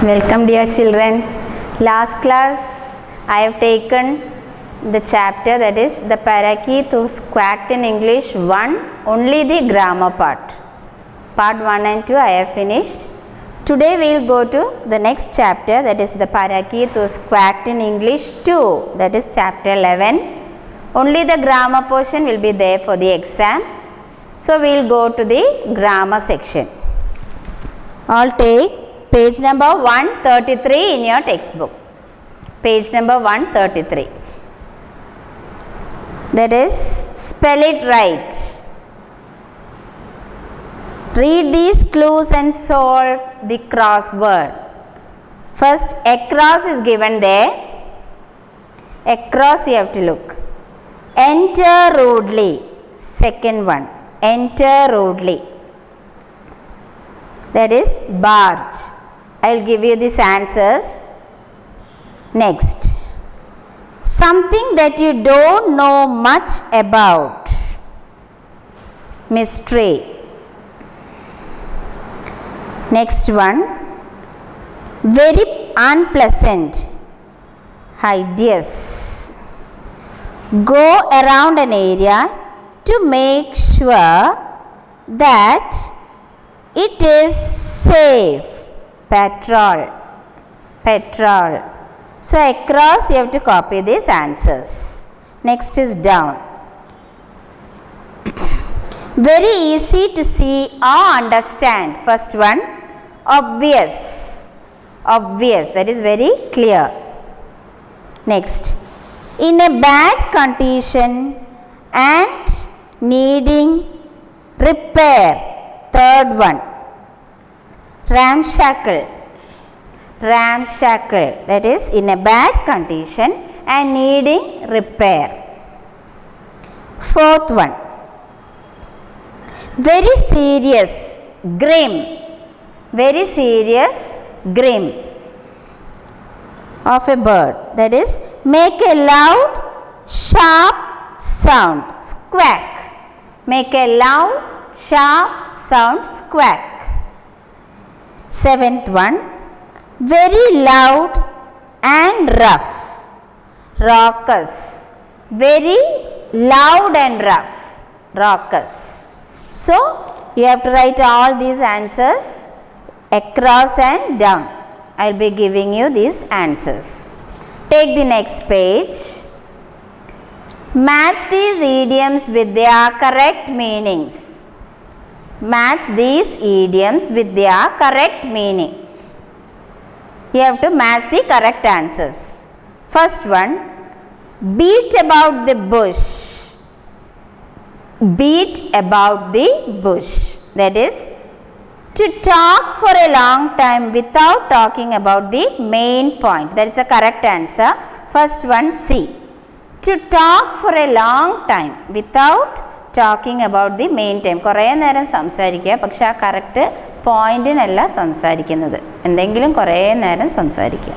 Welcome dear children. Last class I have taken the chapter that is the parakeet who quacked in English 1, only the grammar part. Part 1 and 2 I have finished. Today we will go to the next chapter, that is the parakeet who quacked in English 2, that is chapter 11. Only the grammar portion will be there for the exam. So we will go to the grammar section. All take page number 133 in your textbook. Page number 133. That is, spell it right. Read these clues and solve the crossword. First, across is given there. Across you have to look. Enter rudely. Second one. Enter rudely. That is barge. I will give you these answers. Next, something that you don't know much about. Mystery. Next one, very unpleasant. Hideous. Go around an area to make sure that it is safe. Petrol. Petrol. So across you have to copy these answers. Next is down. Very easy to see or understand. First one, obvious. Obvious, that is very clear. Next, in a bad condition and needing repair. Third one, ramshackle. Ramshackle, that is in a bad condition and needing repair. Fourth one, very serious, grim. Very serious, grim. Of a bird, that is make a loud sharp sound, squawk. Make a loud sharp sound, squawk. Seventh one, very loud and rough, raucous. Very loud and rough, raucous. So you have to write all these answers across and down. I will be giving you these answers. Take the next page. Match these idioms with their correct meanings. Match these idioms with their correct meaning. You have to match the correct answers. First one, beat about the bush. Beat about the bush. That is, to talk for a long time without talking about the main point. That is the correct answer. First one, C. To talk for a long time without talking about the main time. കുറേ നേരം സംസാരിക്കുക, പക്ഷെ ആ correct പോയിന്റിനല്ല സംസാരിക്കുന്നത്. എന്തെങ്കിലും കുറേ നേരം സംസാരിക്കുക.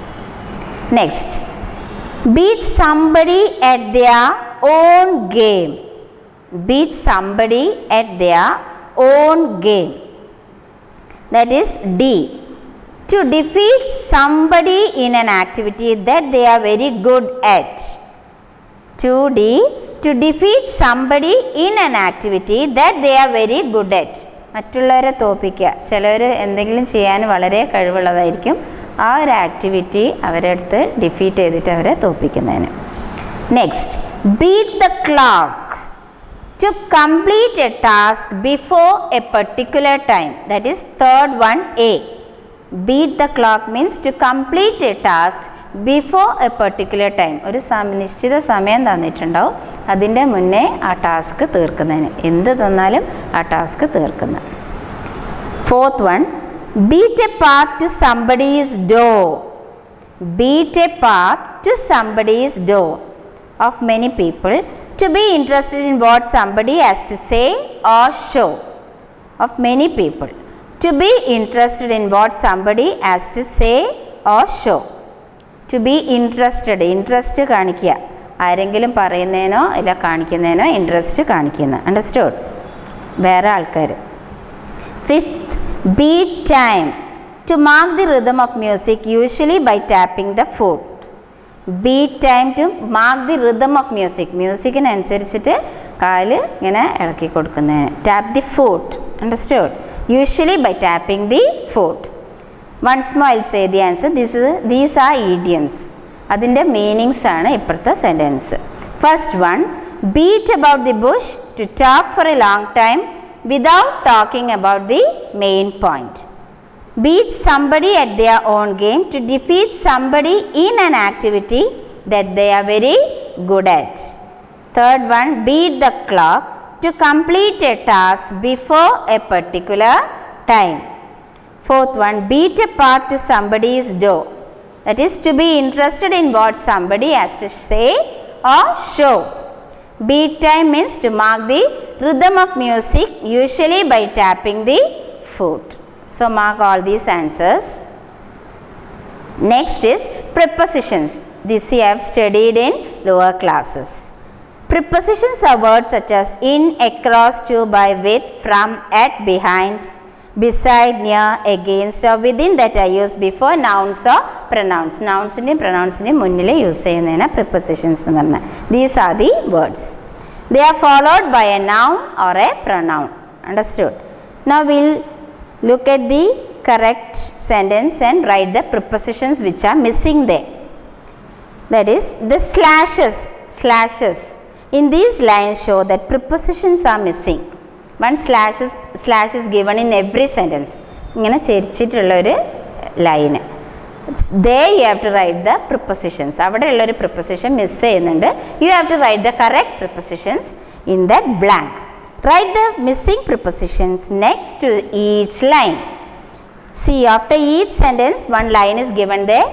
Next, beat somebody at their own game. Beat somebody at their own game. That is D. To defeat somebody in an activity that they are very good at. 2D. To defeat somebody in an activity that they are very good at. മറ്റുള്ളവരെ തോൽപ്പിക്കുക. ചിലവർ എന്തെങ്കിലും ചെയ്യാൻ വളരെ കഴിവുള്ളതായിരിക്കും. ആ ഒരു activity അവരെ അടുത്ത് defeat ചെയ്തിട്ട് അവരെ തോൽപ്പിക്കുന്നതിന്. Next, beat the clock. To complete a task before a particular time. That is third one, A. Beat the clock means to complete a task before a particular time. ഒരു നിശ്ചിത സമയം തന്നിട്ടുണ്ടാവും, അതിൻ്റെ മുന്നേ ആ ടാസ്ക് തീർക്കുന്നതിന്. എന്ത് തന്നാലും ആ ടാസ്ക് തീർക്കുന്ന. Fourth one, beat a path to somebody's door. Beat a path to somebody's door. Of many people, to be interested in what somebody has to say or show. Of many people, to be interested in what somebody has to say or show. To be interested, interest കാണിക്കുക. ആരെങ്കിലും പറയുന്നതിനോ ഇല്ല കാണിക്കുന്നതിനോ interest കാണിക്കുന്ന. Understood? വേറെ ആൾക്കാർ. Fifth, beat time. to mark the rhythm of music, usually by tapping the foot. Beat time to mark the rhythm of music. മ്യൂസിക്കിന് അനുസരിച്ചിട്ട് കാല് ഇങ്ങനെ ഇളക്കി കൊടുക്കുന്നതിന്. Tap the foot. Understood? Usually by tapping the foot. Once more I'll say the answer. These are idioms. അതിൻ്റെ meanings ആണ് ഇപ്പുറത്തെ sentence. First one, beat about the bush to talk for a long time without talking about the main point. Beat somebody at their own game to defeat somebody in an activity that they are very good at. Third one, beat the clock to complete a task before a particular time. Fourth one, beat a path to somebody's door. That is to be interested in what somebody has to say or show. Beat time means to mark the rhythm of music, usually by tapping the foot. So mark all these answers. Next is prepositions. This you have studied in lower classes. Prepositions are words such as in, across, to, by, with, from, at, behind, beside, near, against or within that are used before nouns or pronouns. Nounsന്റെയും pronounsന്റെയും മുന്നിൽ use ചെയ്യുന്നതിനാണ് prepositions എന്ന് പറഞ്ഞാൽ. These are the words. They are followed by a noun or a pronoun. Understood? Now we'll look at the correct sentence and write the prepositions which are missing there. That is the slashes in these lines show that prepositions are missing. One slash is given in every sentence. ഇങ്ങനെ ചെരിച്ചിട്ടുള്ള ഒരു line. There you have to write the prepositions. അവിടെയുള്ള ഒരു preposition miss ചെയ്യുന്നുണ്ട്. You have to write the correct prepositions in that blank. Write the missing prepositions next to each line. See, after each sentence one line is given there.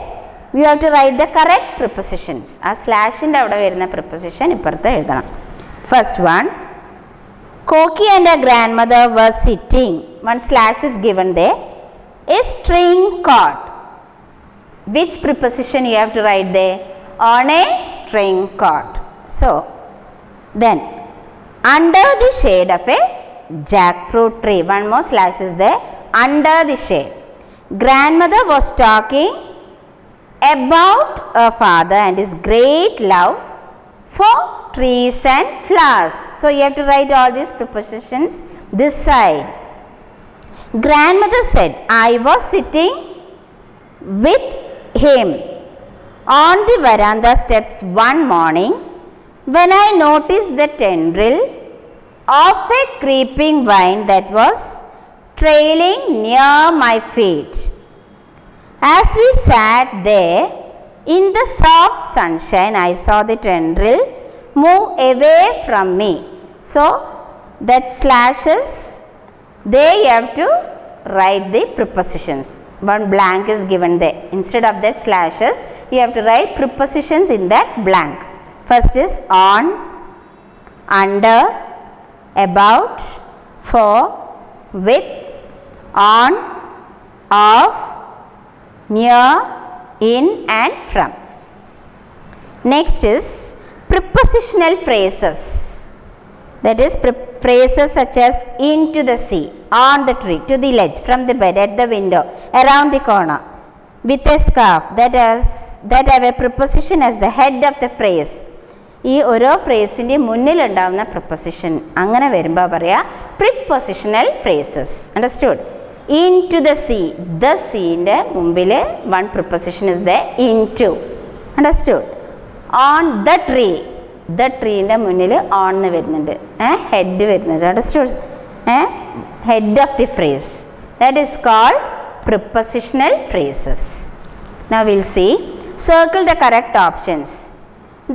You have to write the correct prepositions. ആ സ്ലാഷിൻ്റെ അവിടെ വരുന്ന preposition ഇപ്പുറത്ത് എഴുതണം. First one, Koki and her grandmother were sitting. One slash is given there. A string cord. Which preposition you have to write there? On a string cord. So, then, under the shade of a jackfruit tree. One more slash is there. Under the shade. Grandmother was talking about her father and his great love for trees and flowers. So you have to write all these prepositions this side. Grandmother said, I was sitting with him on the veranda steps one morning when I noticed the tendril of a creeping vine that was trailing near my feet. As we sat there in the soft sunshine, I saw the tendril move away from me. So that slashes, there you have to write the prepositions. One blank is given there. Instead of that slashes, you have to write prepositions in that blank. First is on, under, about, for, with, on, of, near, in and from. Next is prepositional phrases. That is phrases such as into the sea, on the tree, to the ledge, from the bed, at the window, around the corner, with a scarf. That have a preposition as the head of the phrase. ഈ ഓരോ ഫ്രേസിൻ്റെ മുന്നിലുണ്ടാവുന്ന preposition അങ്ങനെ വരുമ്പോൾ പറയാ prepositional phrases. Understood? Into the sea. The seaൻ്റെ മുമ്പിൽ one preposition is there. Into. Understood? On the tree. The treeൻ്റെ മുന്നിൽ on എന്ന് വരുന്നുണ്ട്. Head വരുന്നുണ്ട്. Understood? Head of the phrase. That is called prepositional phrases. Now we'll see. Circle the correct options.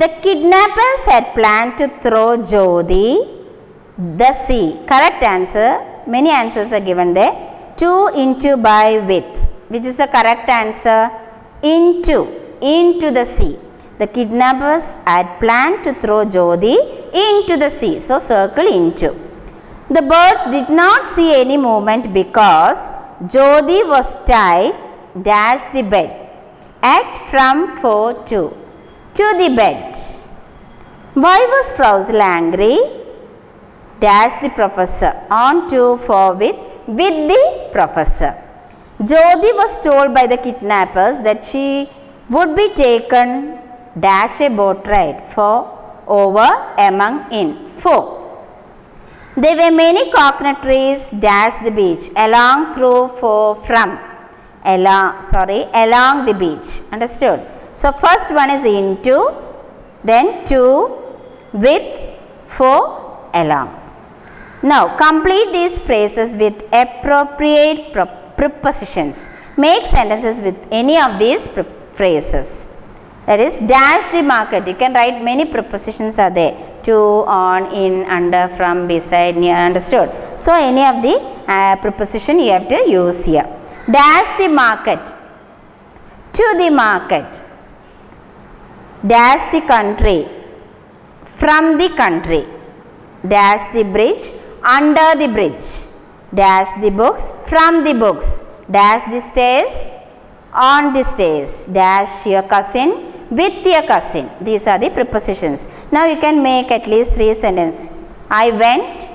The kidnappers had planned to throw Jyoti the sea. Correct answer. Many answers are given there. To, into, by, with. Which is the correct answer? Into the sea. The kidnappers had planned to throw Jyoti into the sea. So circle into. The birds did not see any movement because Jyoti was tied dash the bed. Act from 4 to the bed. Why was Frowsl angry? Dash the professor. On to, for, with the professor. Jyoti was told by the kidnappers that she would be taken dash a boat ride for over among in 4. There were many coconut trees dash the beach along through for from along the beach. Understood? So first one is into, then to, with, for, along. Now complete these phrases with appropriate prepositions. Make sentences with any of these phrases. That is, dash the market. You can write many prepositions are there. To, on, in, under, from, beside, near. Understood? So any of the preposition you have to use here. Dash the market. To the market. Dash the country. From the country. Dash the bridge. Under the bridge. Dash the books. From the books. Dash the stairs. On the stairs. Dash your cousin. With your cousin. These are the prepositions. Now you can make at least 3 sentences. I went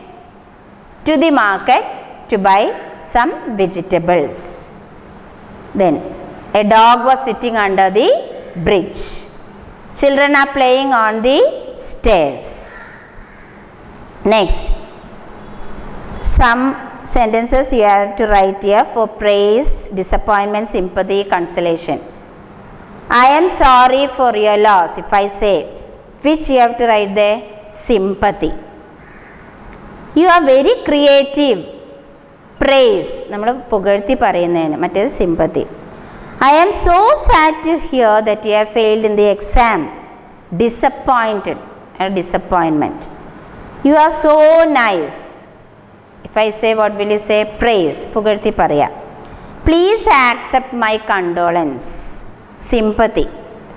to the market to buy some vegetables. Then a dog was sitting under the bridge. Children are playing on the stairs. Next, some sentences you have to write here for praise, disappointment, sympathy, consolation. I am sorry for your loss. If I say, which you have to write there? Sympathy. You are very creative. Praise. നമ്മൾ പുകഴ്ത്തി പറയുന്നതിന് മറ്റേത് sympathy. I am so sad to hear that you have failed in the exam. Disappointed. Disappointment. You are so nice. If I say, what will you say? Praise. പുകഴ്ത്തി പറയാം. Please accept my condolence. Sympathy.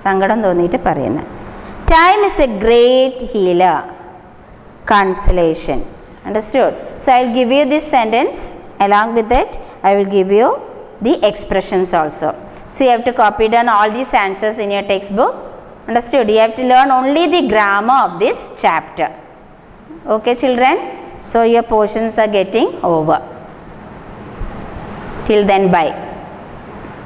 സങ്കടം തോന്നിയിട്ട് പറയുന്നത്. Time is a great healer. Consolation. Understood? So I will give you this sentence. Along with that, I will give you the expressions also. So you have to copy down all these answers in your textbook. Understood? You have to learn only the grammar of this chapter. Okay, children? So your portions are getting over. Till then, bye.